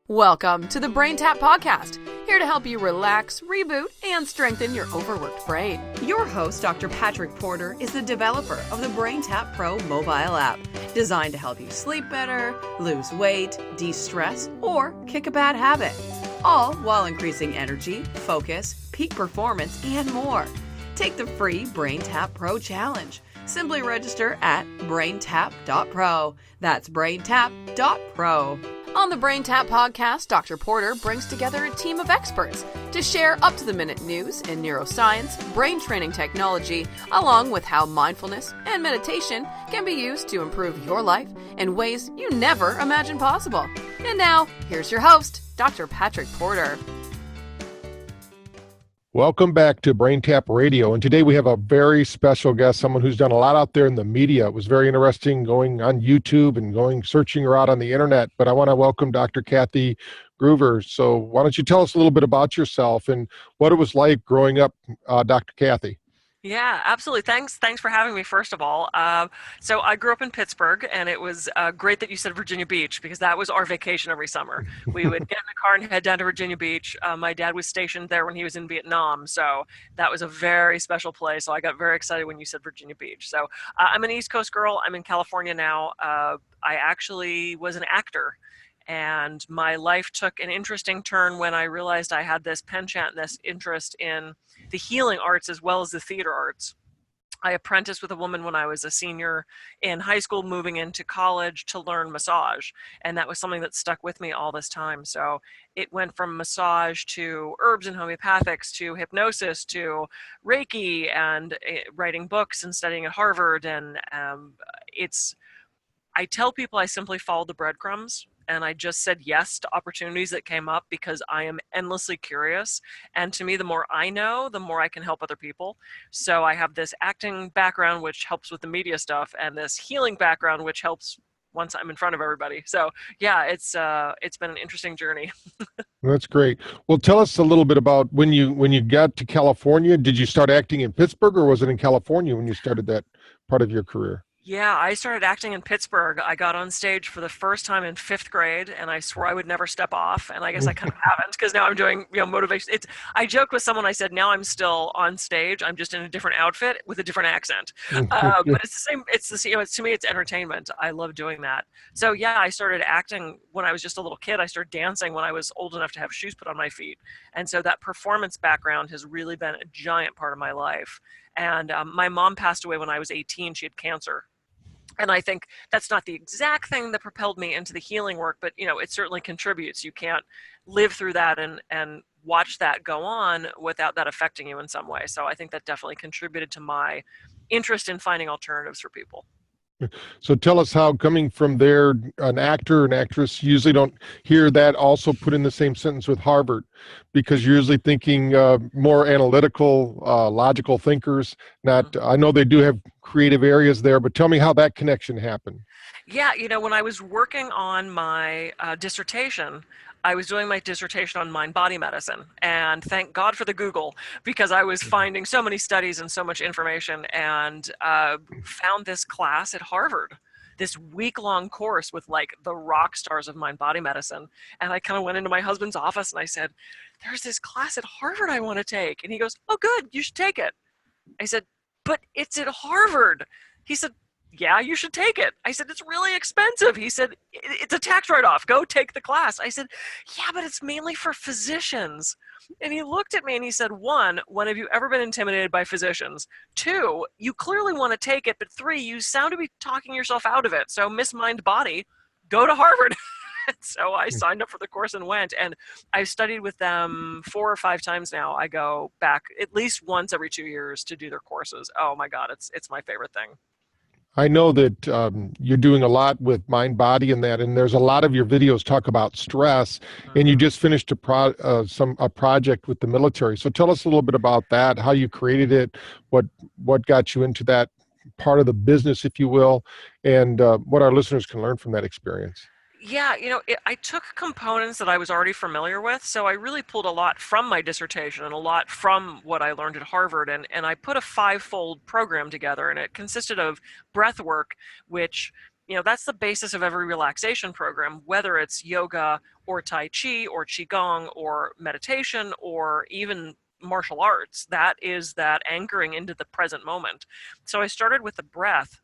Welcome to the BrainTap Podcast, here to help you relax, reboot, and strengthen your overworked brain. Your host, Dr. Patrick Porter, is the developer of the BrainTap Pro mobile app, designed to help you sleep better, lose weight, de-stress, or kick a bad habit, all while increasing energy, focus, peak performance, and more. Take the free BrainTap Pro Challenge. Simply register at braintap.pro. That's braintap.pro. On the BrainTap Podcast, Dr. Porter brings together a team of experts to share up-to-the-minute news in neuroscience, brain training technology, along with how mindfulness and meditation can be used to improve your life in ways you never imagined possible. And now, here's your host, Dr. Patrick Porter. Welcome back to BrainTap Radio, and today we have a very special guest, someone who's done a lot out there in the media. It was very interesting going on YouTube and searching her out on the internet, but I want to welcome Dr. Kathy Gruver. So why don't you tell us a little bit about yourself and what it was like growing up, Dr. Kathy? Yeah, absolutely. Thanks for having me, first of all. So I grew up in Pittsburgh, and it was great that you said Virginia Beach, because that was our vacation every summer. We would get in the car and head down to Virginia Beach. My dad was stationed there when he was in Vietnam, so that was a very special place. So I got very excited when you said Virginia Beach. So I'm an East Coast girl. I'm in California now. I actually was an actor, and my life took an interesting turn when I realized I had this penchant and this interest in the healing arts as well as the theater arts. I apprenticed with a woman when I was a senior in high school, moving into college to learn massage. And that was something that stuck with me all this time. So it went from massage to herbs and homeopathics to hypnosis to Reiki and writing books and studying at Harvard. And I tell people I simply followed the breadcrumbs. And I just said yes to opportunities that came up because I am endlessly curious. And to me, the more I know, the more I can help other people. So I have this acting background, which helps with the media stuff, and this healing background, which helps once I'm in front of everybody. So yeah, it's been an interesting journey. That's great. Well, tell us a little bit about when you got to California. Did you start acting in Pittsburgh, or was it in California when you started that part of your career? Yeah, I started acting in Pittsburgh. I got on stage for the first time in 5th grade, and I swore I would never step off. And I guess I kind of haven't, because now I'm doing, motivation. I joked with someone. I said, now I'm still on stage. I'm just in a different outfit with a different accent. But it's the same. To me, it's entertainment. I love doing that. So yeah, I started acting when I was just a little kid. I started dancing when I was old enough to have shoes put on my feet. And so that performance background has really been a giant part of my life. And my mom passed away when I was 18. She had cancer. And I think that's not the exact thing that propelled me into the healing work, but it certainly contributes. You can't live through that and watch that go on without that affecting you in some way. So I think that definitely contributed to my interest in finding alternatives for people. So tell us how, coming from there, an actor and actress usually don't hear that also put in the same sentence with Harvard, because you're usually thinking more analytical, logical thinkers. I know they do have creative areas there, but tell me how that connection happened. Yeah, when I was working on my dissertation, I was doing my dissertation on mind-body medicine, and thank God for the Google, because I was finding so many studies and so much information, and found this class at Harvard, this week-long course with like the rock stars of mind-body medicine. And I kind of went into my husband's office and I said, there's this class at Harvard I want to take. And he goes, oh, good, you should take it. I said, but it's at Harvard. He said, yeah, you should take it. I said, it's really expensive. He said, it's a tax write-off. Go take the class. I said, yeah, but it's mainly for physicians. And he looked at me and he said, 1, when have you ever been intimidated by physicians? 2, you clearly want to take it, but 3, you sound to be talking yourself out of it. So Miss Mind Body, go to Harvard. So I signed up for the course and went, and I've studied with them 4 or 5 times now. I go back at least once every 2 years to do their courses. Oh my God, it's my favorite thing. I know that you're doing a lot with mind body and that, and there's a lot of your videos talk about stress, and you just finished a project with the military. So tell us a little bit about that, how you created it, what got you into that part of the business, if you will, and what our listeners can learn from that experience. Yeah, I took components that I was already familiar with, so I really pulled a lot from my dissertation and a lot from what I learned at Harvard, and I put a 5-fold program together, and it consisted of breath work, which that's the basis of every relaxation program, whether it's yoga or Tai Chi or Qigong or meditation or even martial arts. That is that anchoring into the present moment. So I started with the breath.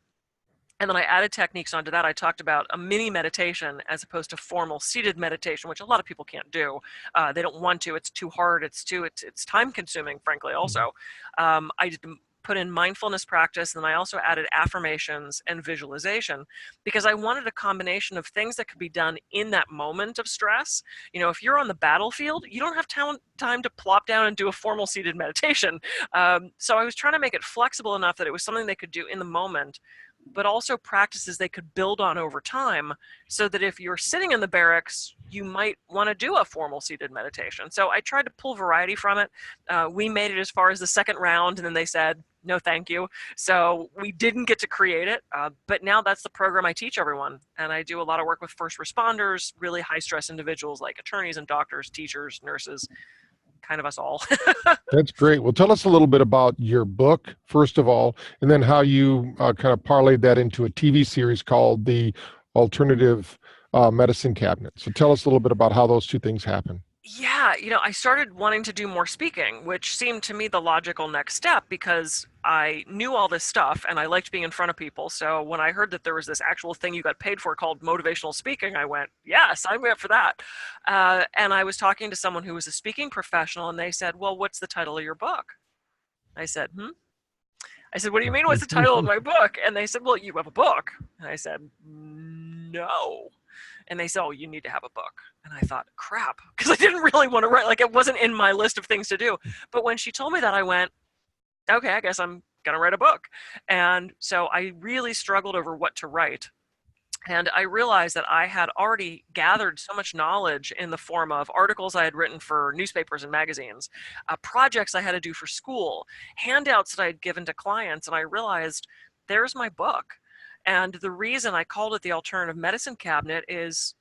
And then I added techniques onto that. I talked about a mini meditation as opposed to formal seated meditation, which a lot of people can't do. They don't want to. It's too hard. It's time consuming, frankly, also. I did put in mindfulness practice, and then I also added affirmations and visualization because I wanted a combination of things that could be done in that moment of stress. If you're on the battlefield, you don't have time to plop down and do a formal seated meditation. So I was trying to make it flexible enough that it was something they could do in the moment, but also practices they could build on over time, so that if you're sitting in the barracks, you might want to do a formal seated meditation. So I tried to pull variety from it. We made it as far as the second round, and then they said, no, thank you. So we didn't get to create it, but now that's the program I teach everyone. And I do a lot of work with first responders, really high stress individuals like attorneys and doctors, teachers, nurses, kind of us all. That's great. Well, tell us a little bit about your book, first of all, and then how you kind of parlayed that into a TV series called The Alternative Medicine Cabinet. So tell us a little bit about how those two things happen. Yeah, I started wanting to do more speaking, which seemed to me the logical next step because I knew all this stuff and I liked being in front of people. So when I heard that there was this actual thing you got paid for called motivational speaking, I went, yes, I'm up for that. And I was talking to someone who was a speaking professional, and they said, well, what's the title of your book? I said, I said, what do you mean, what's the title of my book? And they said, well, you have a book. And I said, no. And they said, oh, you need to have a book. And I thought, crap, because I didn't really want to write, like it wasn't in my list of things to do. But when she told me that, I went, okay, I guess I'm going to write a book. And so I really struggled over what to write. And I realized that I had already gathered so much knowledge in the form of articles I had written for newspapers and magazines, projects I had to do for school, handouts that I had given to clients. And I realized, there's my book. And the reason I called it the Alternative Medicine Cabinet is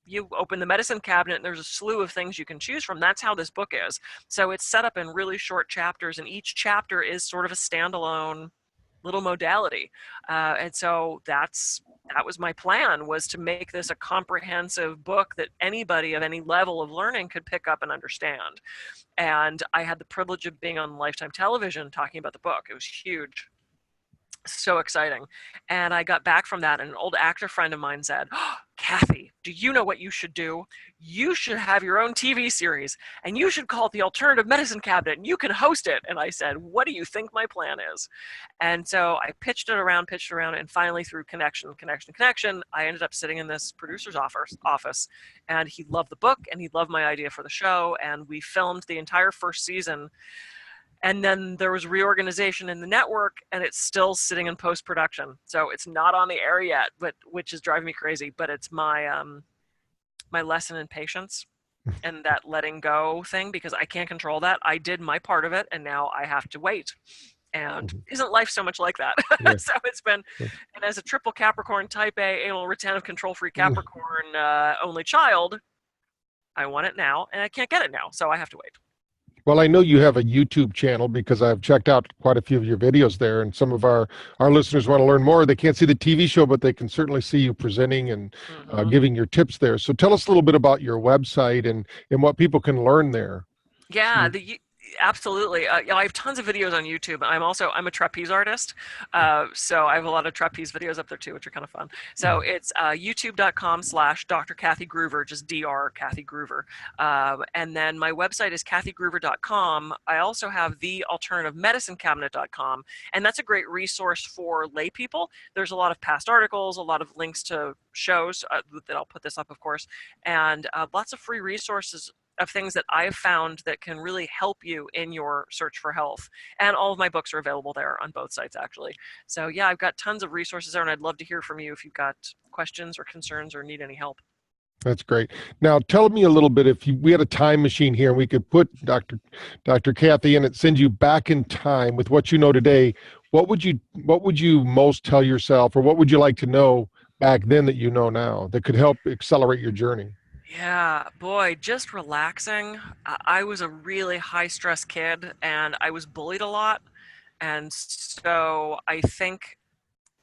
you open the medicine cabinet and there's a slew of things you can choose from. That's how this book is. So it's set up in really short chapters, and each chapter is sort of a standalone little modality. And so that was my plan, was to make this a comprehensive book that anybody of any level of learning could pick up and understand. And I had the privilege of being on Lifetime television talking about the book. It was huge. So exciting. And I got back from that, and an old actor friend of mine said, oh, Kathy, do you know what you should do? You should have your own TV series, and you should call it the Alternative Medicine Cabinet, and you can host it. And I said, what do you think my plan is? And so I pitched it around, and finally through connection, I ended up sitting in this producer's office, and he loved the book, and he loved my idea for the show, and we filmed the entire first season. And then there was reorganization in the network, and it's still sitting in post-production. So it's not on the air yet, which is driving me crazy. But it's my my lesson in patience and that letting go thing, because I can't control that. I did my part of it, and now I have to wait. And isn't life so much like that? Yeah. So it's been, and as a triple Capricorn, type A, anal retentive, control-free Capricorn only child, I want it now, and I can't get it now, so I have to wait. Well, I know you have a YouTube channel because I've checked out quite a few of your videos there, and some of our listeners want to learn more. They can't see the TV show, but they can certainly see you presenting and giving your tips there. So tell us a little bit about your website and what people can learn there. Yeah, absolutely. I have tons of videos on YouTube. I'm a trapeze artist, so I have a lot of trapeze videos up there too, which are kind of fun. So it's youtube.com/Dr. Kathy Gruver, just Dr. Kathy Gruver. And then my website is kathygruver.com. I also have thealternativemedicinecabinet.com, and that's a great resource for lay people. There's a lot of past articles, a lot of links to shows that I'll put this up, of course, and lots of free resources of things that I've found that can really help you in your search for health. And all of my books are available there on both sites, actually. So yeah, I've got tons of resources there, and I'd love to hear from you if you've got questions or concerns or need any help. That's great. Now, tell me a little bit, if we had a time machine here and we could put Dr. Kathy in it, send you back in time with what you know today, what would you most tell yourself, or what would you like to know back then that you know now that could help accelerate your journey? Yeah, boy, just relaxing. I was a really high stress kid, and I was bullied a lot. And so I think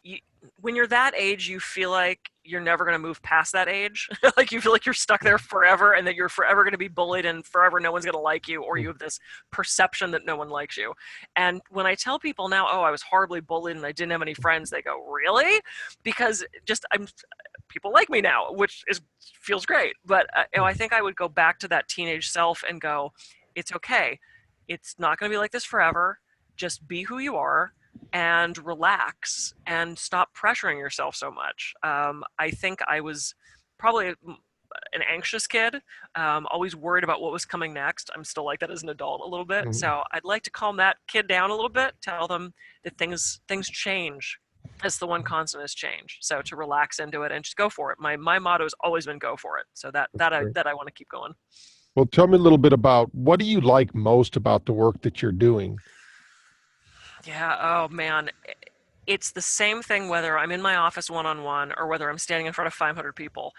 you, when you're that age, you feel like you're never going to move past that age. Like you feel like you're stuck there forever and that you're forever going to be bullied and forever no one's going to like you, or you have this perception that no one likes you. And when I tell people now, oh, I was horribly bullied and I didn't have any friends, they go, really? Because people like me now, which feels great. But I think I would go back to that teenage self and go, it's okay. It's not going to be like this forever. Just be who you are and relax and stop pressuring yourself so much. I think I was probably an anxious kid, always worried about what was coming next. I'm still like that as an adult a little bit. Mhm. So I'd like to calm that kid down a little bit, tell them that things change. That's the one constant is change. So to relax into it and just go for it. My motto has always been go for it. So that I want to keep going. Well, tell me a little bit about what do you like most about the work that you're doing? Yeah, oh man. It's the same thing whether I'm in my office one-on-one or whether I'm standing in front of 500 people.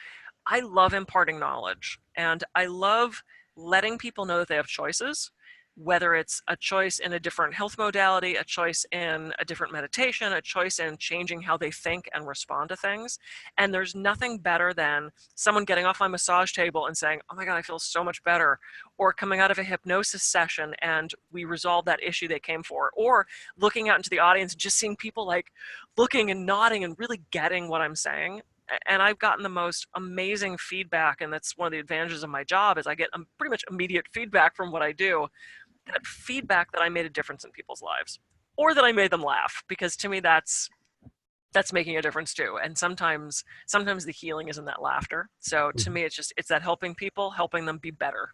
I love imparting knowledge, and I love letting people know that they have choices, whether it's a choice in a different health modality, a choice in a different meditation, a choice in changing how they think and respond to things. And there's nothing better than someone getting off my massage table and saying, oh my God, I feel so much better, or coming out of a hypnosis session and we resolve that issue they came for, or looking out into the audience and just seeing people like looking and nodding and really getting what I'm saying. And I've gotten the most amazing feedback, and that's one of the advantages of my job is I get pretty much immediate feedback from what I do. That feedback that I made a difference in people's lives, or that I made them laugh, because to me that's making a difference too. And sometimes the healing is in that laughter. So to me, it's that helping people, helping them be better.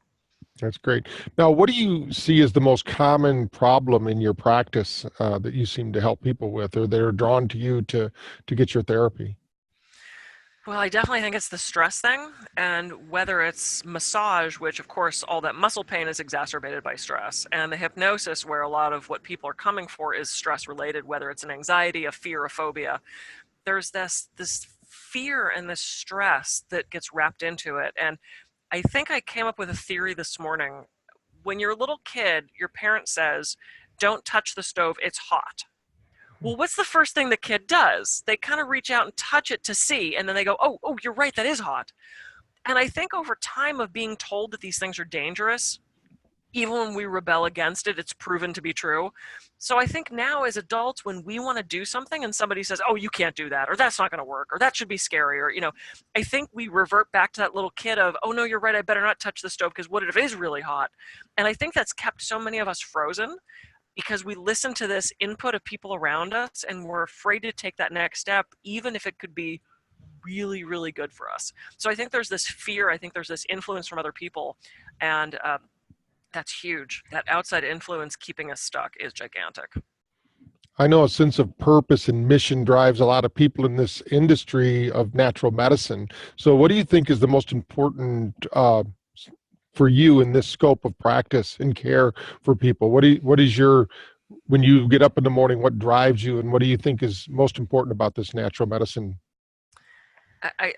That's great. Now, what do you see as the most common problem in your practice that you seem to help people with, or they're drawn to you to get your therapy? Well, I definitely think it's the stress thing, and whether it's massage, which of course all that muscle pain is exacerbated by stress, and the hypnosis where a lot of what people are coming for is stress related, whether it's an anxiety, a fear, a phobia. There's this fear and this stress that gets wrapped into it. And I think I came up with a theory this morning. When you're a little kid, your parent says, don't touch the stove, it's hot. Well, what's the first thing the kid does? They kind of reach out and touch it to see, and then they go, oh, you're right, that is hot. And I think over time of being told that these things are dangerous, even when we rebel against it, it's proven to be true. So I think now as adults, when we want to do something and somebody says, oh, you can't do that, or that's not going to work, or that should be scary, or, I think we revert back to that little kid of, oh, no, you're right, I better not touch the stove because what if it is really hot? And I think that's kept so many of us frozen, because we listen to this input of people around us and we're afraid to take that next step, even if it could be really, really good for us. So I think there's this fear, I think there's this influence from other people, and that's huge. That outside influence keeping us stuck is gigantic. I know a sense of purpose and mission drives a lot of people in this industry of natural medicine. So what do you think is the most important for you in this scope of practice and care for people? What is your, when you get up in the morning, what drives you, and what do you think is most important about this natural medicine?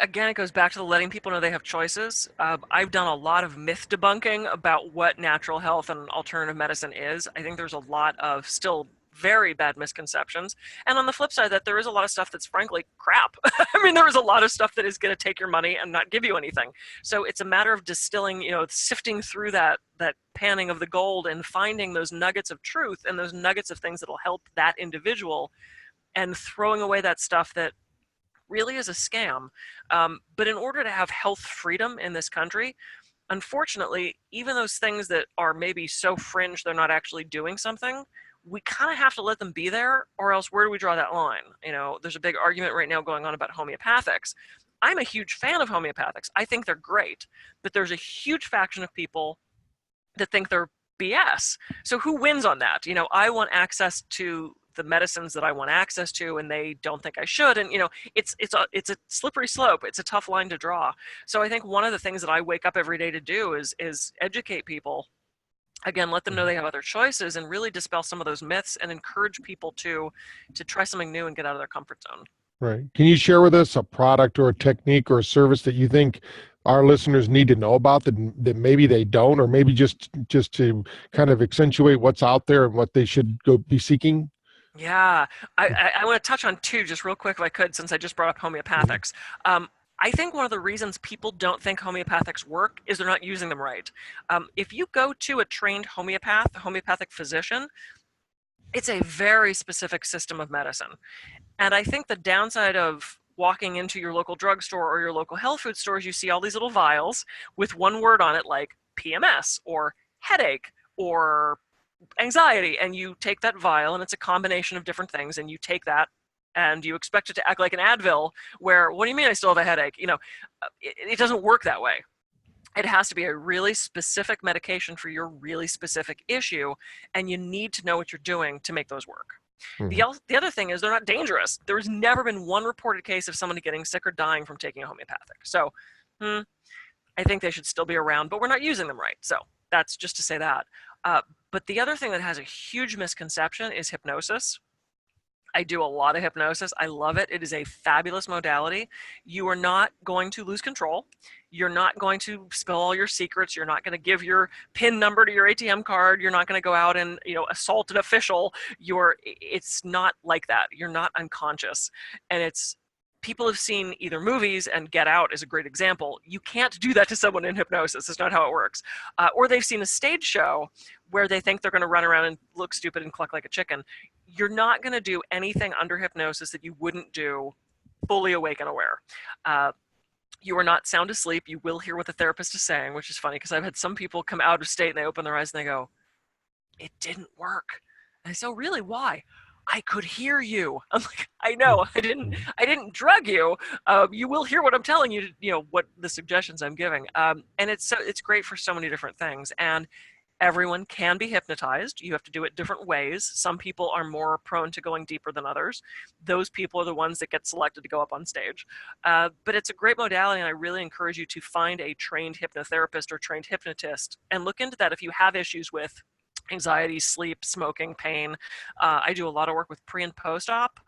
Again, it goes back to the letting people know they have choices. I've done a lot of myth debunking about what natural health and alternative medicine is. I think there's a lot of still very bad misconceptions. And on the flip side, that there is a lot of stuff that's frankly crap. I mean, there is a lot of stuff that is going to take your money and not give you anything. So it's a matter of distilling, sifting through that panning of the gold and finding those nuggets of truth and those nuggets of things that will help that individual, and throwing away that stuff that really is a scam. But in order to have health freedom in this country, unfortunately, even those things that are maybe so fringe they're not actually doing something, we kind of have to let them be there, or else where do we draw that line? There's a big argument right now going on about homeopathics. I'm a huge fan of homeopathics. I think they're great, but there's a huge faction of people that think they're BS. So who wins on that? I want access to the medicines that I want access to, and they don't think I should. And it's a slippery slope. It's a tough line to draw. So I think one of the things that I wake up every day to do is educate people. Again, let them know they have other choices, and really dispel some of those myths and encourage people to try something new and get out of their comfort zone. Right. Can you share with us a product or a technique or a service that you think our listeners need to know about that maybe they don't, or maybe just to kind of accentuate what's out there and what they should go be seeking? Yeah, I want to touch on two just real quick if I could, since I just brought up homeopathics. I think one of the reasons people don't think homeopathics work is they're not using them right. If you go to a trained homeopathic physician, it's a very specific system of medicine. And I think the downside of walking into your local drugstore or your local health food stores, you see all these little vials with one word on it like PMS or headache or anxiety, and you take that vial and it's a combination of different things, and you take that and you expect it to act like an Advil, where, what do you mean I still have a headache? It doesn't work that way. It has to be a really specific medication for your really specific issue, and you need to know what you're doing to make those work. The other thing is they're not dangerous. There's never been one reported case of somebody getting sick or dying from taking a homeopathic. So I think they should still be around, but we're not using them right. So that's just to say that. But the other thing that has a huge misconception is hypnosis. I do a lot of hypnosis. I love it. It is a fabulous modality. You are not going to lose control. You're not going to spill all your secrets. You're not going to give your PIN number to your ATM card. You're not going to go out and assault an official. It's not like that. You're not unconscious. And people have seen either movies, and Get Out is a great example. You can't do that to someone in hypnosis. It's not how it works. Or they've seen a stage show where they think they're going to run around and look stupid and cluck like a chicken. You're not going to do anything under hypnosis that you wouldn't do fully awake and aware. You are not sound asleep. You will hear what the therapist is saying, which is funny because I've had some people come out of state and they open their eyes and they go, "It didn't work." And I say, "Oh, really? Why?" "I could hear you." I'm like, "I know, I didn't drug you. You will hear what I'm telling you, what the suggestions I'm giving." And it's great for so many different things. And everyone can be hypnotized. You have to do it different ways. Some people are more prone to going deeper than others. Those people are the ones that get selected to go up on stage. But it's a great modality, and I really encourage you to find a trained hypnotherapist or trained hypnotist and look into that if you have issues with anxiety, sleep, smoking, pain. I do a lot of work with pre and post-op.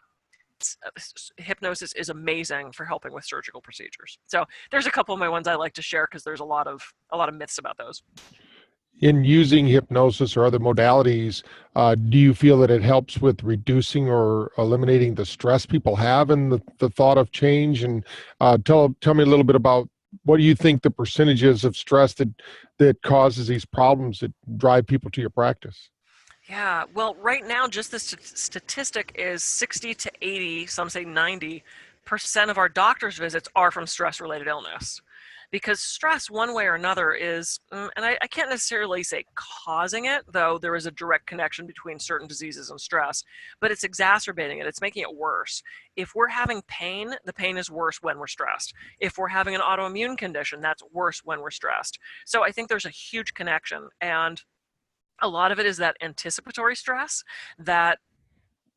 Hypnosis is amazing for helping with surgical procedures. So there's a couple of my ones I like to share because there's a lot of myths about those. In using hypnosis or other modalities, do you feel that it helps with reducing or eliminating the stress people have and the thought of change? And tell me a little bit about what do you think the percentages of stress that causes these problems that drive people to your practice? Yeah, well, right now, just the statistic is 60 to 80, some say 90% of our doctor's visits are from stress-related illness. Because stress, one way or another, is, and I can't necessarily say causing it, though there is a direct connection between certain diseases and stress, but it's exacerbating it. It's making it worse. If we're having pain, the pain is worse when we're stressed. If we're having an autoimmune condition, that's worse when we're stressed. So I think there's a huge connection, and a lot of it is that anticipatory stress, that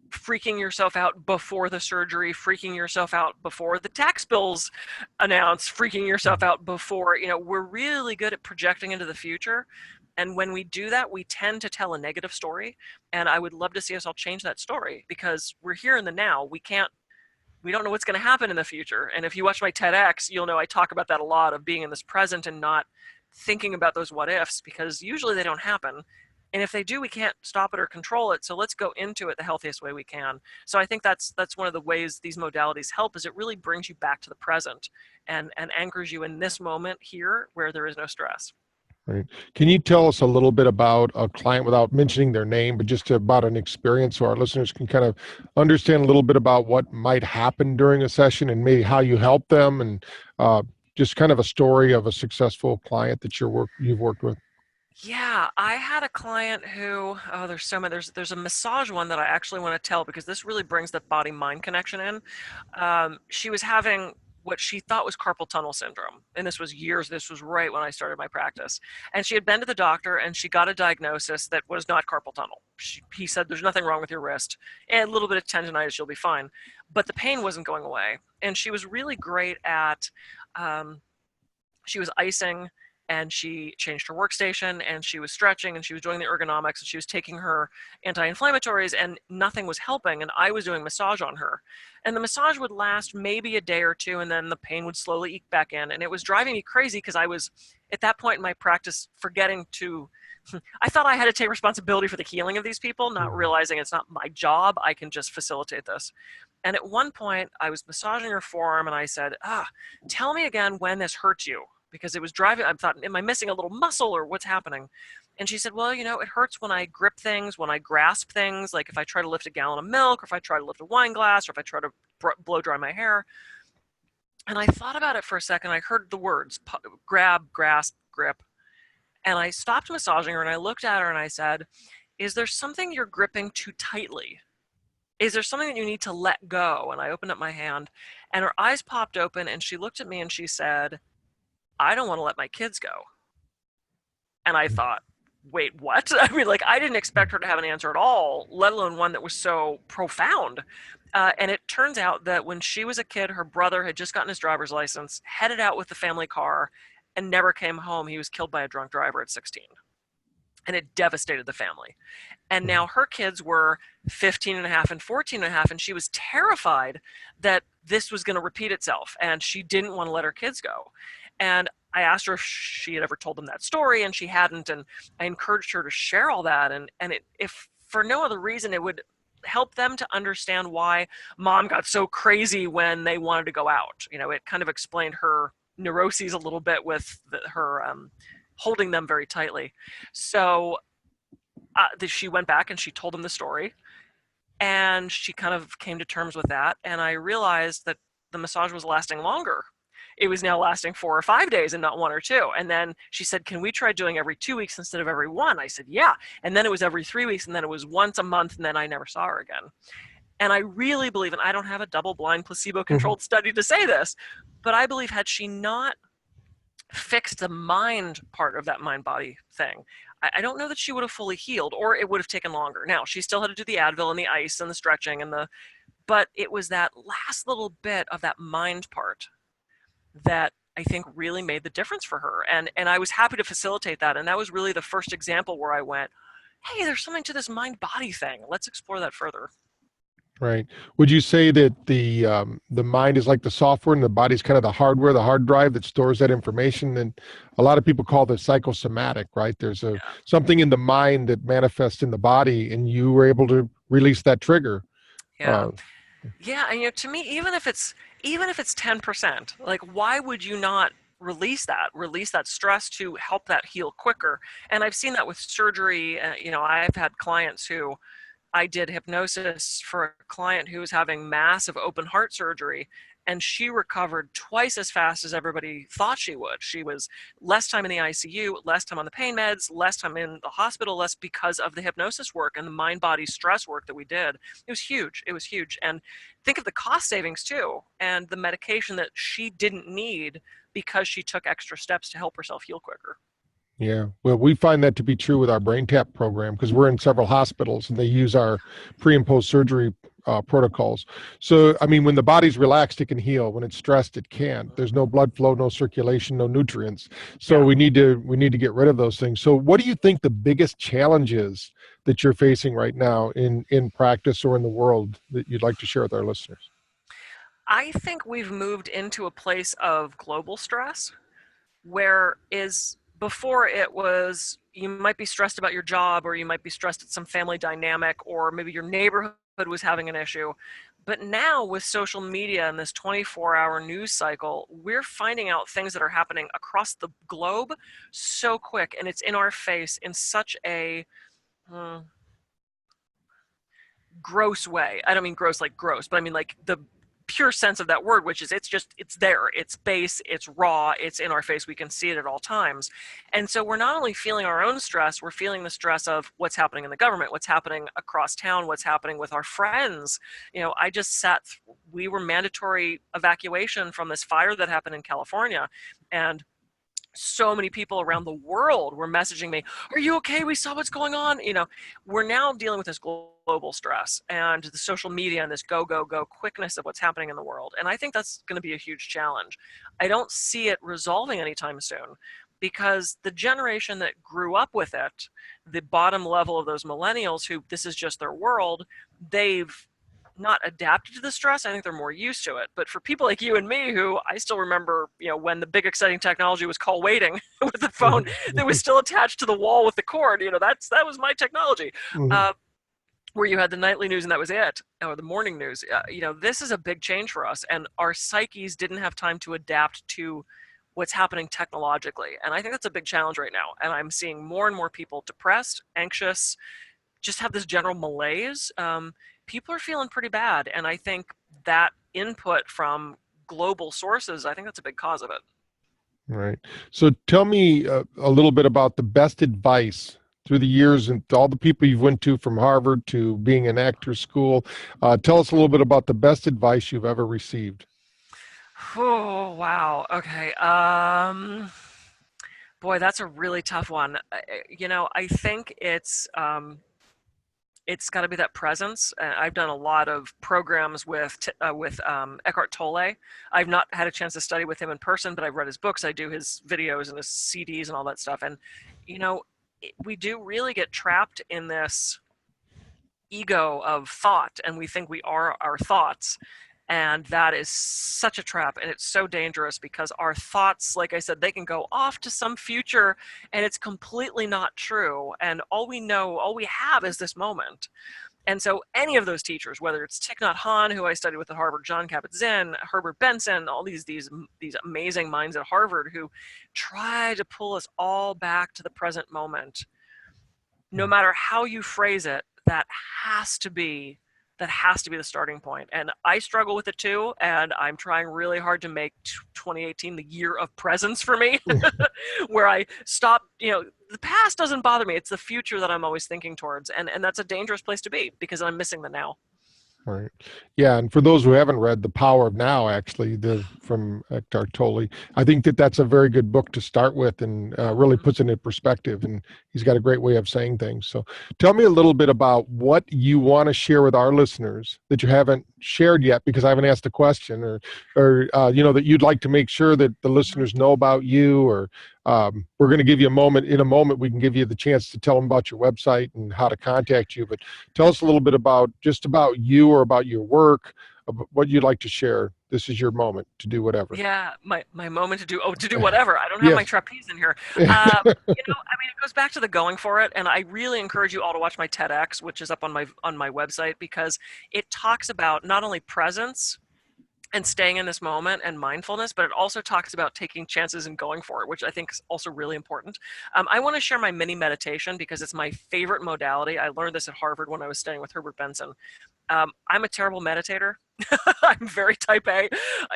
freaking yourself out before the surgery, freaking yourself out before the tax bills announced, freaking yourself out before, we're really good at projecting into the future. And when we do that, we tend to tell a negative story. And I would love to see us all change that story, because we're here in the now. We don't know what's going to happen in the future. And if you watch my TEDx, you'll know I talk about that a lot, of being in this present and not thinking about those what ifs, because usually they don't happen. And if they do, we can't stop it or control it. So let's go into it the healthiest way we can. So I think that's one of the ways these modalities help, is it really brings you back to the present and anchors you in this moment here where there is no stress. Right. Can you tell us a little bit about a client, without mentioning their name, but just about an experience so our listeners can kind of understand a little bit about what might happen during a session and maybe how you help them, and just kind of a story of a successful client that you've worked with? Yeah, I had a client who, there's so many, there's a massage one that I actually want to tell, because this really brings the body-mind connection in. She was having what she thought was carpal tunnel syndrome. And this was right when I started my practice. And she had been to the doctor and she got a diagnosis that was not carpal tunnel. He said, "There's nothing wrong with your wrist, and a little bit of tendonitis, you'll be fine." But the pain wasn't going away. And she was really great at, she was icing, and she changed her workstation, and she was stretching, and she was doing the ergonomics, and she was taking her anti-inflammatories, and nothing was helping. And I was doing massage on her, and the massage would last maybe a day or two, and then the pain would slowly eke back in. And it was driving me crazy, because I was at that point in my practice forgetting to I thought I had to take responsibility for the healing of these people, not realizing it's not my job. I can just facilitate this. And at one point, I was massaging her forearm, and I said, tell me again when this hurts you. Because it was driving, I thought, am I missing a little muscle or what's happening? And she said, well, it hurts when I grip things, when I grasp things, like if I try to lift a gallon of milk, or if I try to lift a wine glass, or if I try to blow dry my hair. And I thought about it for a second. I heard the words, grab, grasp, grip. And I stopped massaging her, and I looked at her, and I said, is there something you're gripping too tightly? Is there something that you need to let go? And I opened up my hand, and her eyes popped open, and she looked at me, and she said, I don't want to let my kids go. And I thought, wait, what? I mean, I didn't expect her to have an answer at all, let alone one that was so profound. And it turns out that when she was a kid, her brother had just gotten his driver's license, headed out with the family car, and never came home. He was killed by a drunk driver at 16. And it devastated the family. And now her kids were 15 and a half and 14 and a half, and she was terrified that this was going to repeat itself, and she didn't want to let her kids go. And I asked her if she had ever told them that story, and she hadn't, and I encouraged her to share all that, and if for no other reason, it would help them to understand why mom got so crazy when they wanted to go out. It kind of explained her neuroses a little bit with her holding them very tightly. So she went back and she told them the story, and she kind of came to terms with that, and I realized that the massage was lasting longer. It was now lasting 4 or 5 days and not 1 or 2. And then she said, can we try doing every 2 weeks instead of every 1? I said, yeah. And then it was every 3 weeks, and then it was once a month, and then I never saw her again. And I really believe, and I don't have a double-blind placebo-controlled study to say this, but I believe had she not fixed the mind part of that mind-body thing, I don't know that she would have fully healed, or it would have taken longer. Now, she still had to do the Advil and the ice and the stretching but it was that last little bit of that mind part that I think really made the difference for her. And I was happy to facilitate that. And that was really the first example where I went, hey, there's something to this mind-body thing. Let's explore that further. Right. Would you say that the mind is like the software and the body's kind of the hardware, the hard drive that stores that information? And a lot of people call this psychosomatic, right? There's something in the mind that manifests in the body, and you were able to release that trigger. Yeah. And to me, even if it's 10%, why would you not release that stress to help that heal quicker? And I've seen that with surgery. I've had clients who, I did hypnosis for a client who was having massive open heart surgery, and she recovered twice as fast as everybody thought she would. She was less time in the ICU, less time on the pain meds, less time in the hospital, less because of the hypnosis work and the mind-body stress work that we did. It was huge. And think of the cost savings too, and the medication that she didn't need because she took extra steps to help herself heal quicker. Yeah, well, we find that to be true with our BrainTap program, because we're in several hospitals and they use our pre and post surgery protocols. So, I mean, when the body's relaxed, it can heal. When it's stressed, it can't. There's no blood flow, no circulation, no nutrients. So we need to get rid of those things. So what do you think the biggest challenge is that you're facing right now in practice or in the world that you'd like to share with our listeners? I think we've moved into a place of global stress, before it was, you might be stressed about your job, or you might be stressed at some family dynamic, or maybe your neighborhood was having an issue. But now with social media and this 24-hour news cycle, we're finding out things that are happening across the globe so quick, and it's in our face in such a gross way. I don't mean gross like gross, but I mean like the pure sense of that word, which is it's there, it's base, it's raw, it's in our face, we can see it at all times. And so we're not only feeling our own stress, we're feeling the stress of what's happening in the government, what's happening across town, what's happening with our friends. I just we were mandatory evacuation from this fire that happened in California, and so many people around the world were messaging me, are you okay? We saw what's going on. We're now dealing with this global stress and the social media and this go quickness of what's happening in the world. And I think that's going to be a huge challenge. I don't see it resolving anytime soon, because the generation that grew up with it, the bottom level of those millennials who this is just their world, they've not adapted to the stress. I think they're more used to it. But for people like you and me, who I still remember, when the big exciting technology was call waiting with the phone that was still attached to the wall with the cord, that was my technology. Mhm. Where you had the nightly news and that was it, or the morning news. This is a big change for us, and our psyches didn't have time to adapt to what's happening technologically. And I think that's a big challenge right now. And I'm seeing more and more people depressed, anxious, just have this general malaise. People are feeling pretty bad, and I think that input from global sources, I think that's a big cause of it. Right. So tell me a little bit about the best advice through the years and all the people you've went to, from Harvard to being in actor school. Tell us a little bit about the best advice you've ever received. Oh, wow. Okay. Boy, that's a really tough one. I think it's got to be that presence. I've done a lot of programs with Eckhart Tolle. I've not had a chance to study with him in person, but I've read his books. I do his videos and his CDs and all that stuff. And we do really get trapped in this ego of thought, and we think we are our thoughts. And that is such a trap, and it's so dangerous, because our thoughts, like I said, they can go off to some future, and it's completely not true. And all we have is this moment. And so any of those teachers, whether it's Thich Nhat Hanh, who I studied with at Harvard, Jon Kabat-Zinn, Herbert Benson, all these amazing minds at Harvard who try to pull us all back to the present moment, no matter how you phrase it, that has to be the starting point. And I struggle with it too, and I'm trying really hard to make 2018 the year of presence for me, where I stop, the past doesn't bother me. It's the future that I'm always thinking towards, and that's a dangerous place to be, because I'm missing the now. Right. Yeah, and for those who haven't read The Power of Now, actually, from Eckhart Tolle, I think that's a very good book to start with, and really puts it in perspective. And he's got a great way of saying things. So, tell me a little bit about what you want to share with our listeners that you haven't shared yet, because I haven't asked a question, or that you'd like to make sure that the listeners know about you. Or we're going to give you a moment. In a moment, we can give you the chance to tell them about your website and how to contact you. But tell us a little bit about you, or about your work, about what you'd like to share. This is your moment to do whatever. Yeah, my moment to do whatever. I don't have Yes. my trapeze in here. It goes back to the going for it, and I really encourage you all to watch my TEDx, which is up on my website, because it talks about not only presence and staying in this moment and mindfulness, but it also talks about taking chances and going for it, which I think is also really important. I want to share my mini meditation, because it's my favorite modality. I learned this at Harvard when I was studying with Herbert Benson. I'm a terrible meditator. I'm very type A.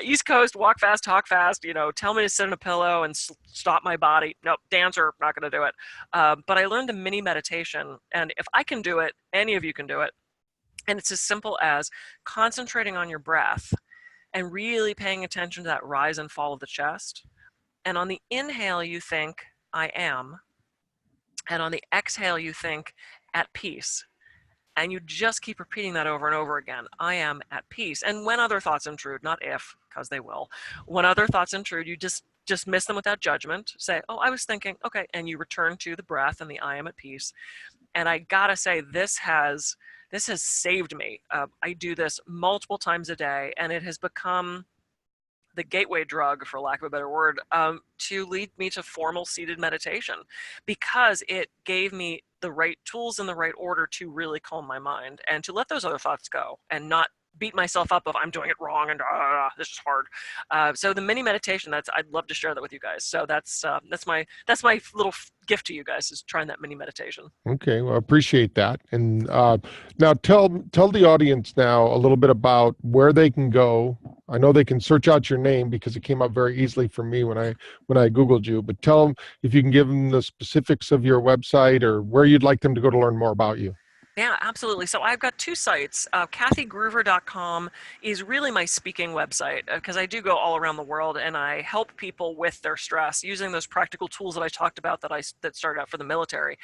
East Coast, walk fast, talk fast, tell me to sit on a pillow and stop my body. Nope, dancer, not going to do it. But I learned the mini meditation, and if I can do it, any of you can do it. And it's as simple as concentrating on your breath and really paying attention to that rise and fall of the chest. And on the inhale, you think, I am. And on the exhale, you think, at peace. And you just keep repeating that over and over again. I am at peace. And when other thoughts intrude, not if, because they will. When other thoughts intrude, you just miss them without judgment. Say, oh, I was thinking, okay. And you return to the breath and the I am at peace. And I gotta say, this has saved me. I do this multiple times a day, and it has become the gateway drug, for lack of a better word, to lead me to formal seated meditation, because it gave me the right tools in the right order to really calm my mind and to let those other thoughts go, and not beat myself up of I'm doing it wrong and this is hard. So the mini meditation, I'd love to share that with you guys. So that's my little gift to you guys, is trying that mini meditation. Okay, well, I appreciate that. And now tell the audience now a little bit about where they can go. I know they can search out your name, because it came up very easily for me when I Googled you. But tell them, if you can give them the specifics of your website, or where you'd like them to go to learn more about you. Yeah, absolutely. So I've got two sites. KathyGruver.com is really my speaking website, because I do go all around the world, and I help people with their stress using those practical tools that I talked about that started out for the military.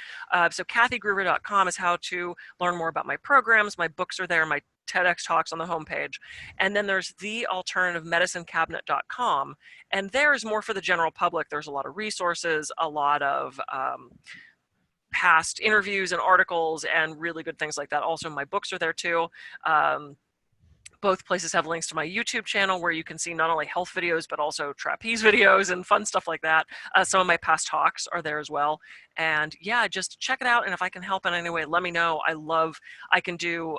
So KathyGruver.com is how to learn more about my programs. My books are there. My TEDx talks on the homepage. And then there's thealternativeMedicineCabinet.com, and there's more for the general public. There's a lot of resources, a lot of past interviews and articles and really good things like that. Also, my books are there too. Both places have links to my YouTube channel where you can see not only health videos, but also trapeze videos and fun stuff like that. Some of my past talks are there as well. And yeah, just check it out. And if I can help in any way, let me know. I can do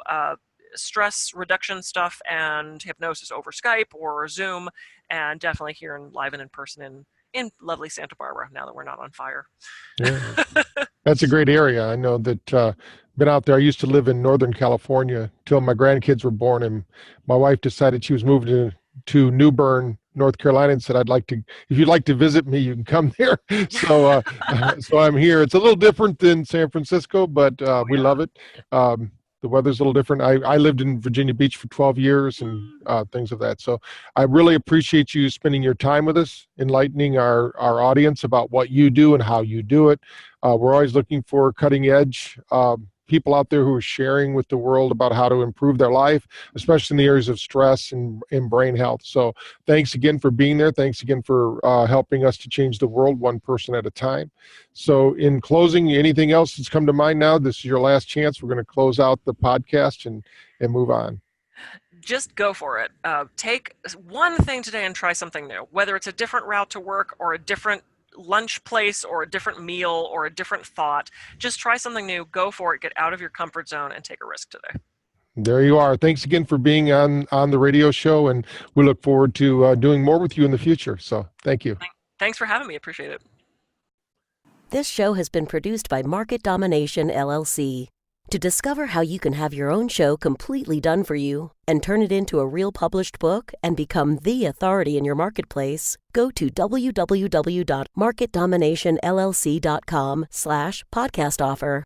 stress reduction stuff and hypnosis over Skype or Zoom, and definitely here live and in person in lovely Santa Barbara, now that we're not on fire. Yeah. That's a great area. I know that been out there. I used to live in Northern California till my grandkids were born, and my wife decided she was moving to New Bern, North Carolina, and said, if you'd like to visit me, you can come there. So so I'm here. It's a little different than San Francisco, but we love it. The weather's a little different. I lived in Virginia Beach for 12 years and things of that. So I really appreciate you spending your time with us, enlightening our audience about what you do and how you do it. We're always looking for cutting edge people out there who are sharing with the world about how to improve their life, especially in the areas of stress and brain health. So thanks again for being there. Thanks again for helping us to change the world one person at a time. So in closing, anything else that's come to mind now? This is your last chance. We're going to close out the podcast and move on. Just go for it. Take one thing today and try something new, whether it's a different route to work or a different lunch place or a different meal or a different thought. Just try something new, go for it, get out of your comfort zone and take a risk today. There you are. Thanks again for being on the radio show, and we look forward to doing more with you in the future. So thank you. Thanks for having me. Appreciate it. This show has been produced by Market Domination, LLC. To discover how you can have your own show completely done for you and turn it into a real published book and become the authority in your marketplace, go to www.marketdominationllc.com/podcast offer.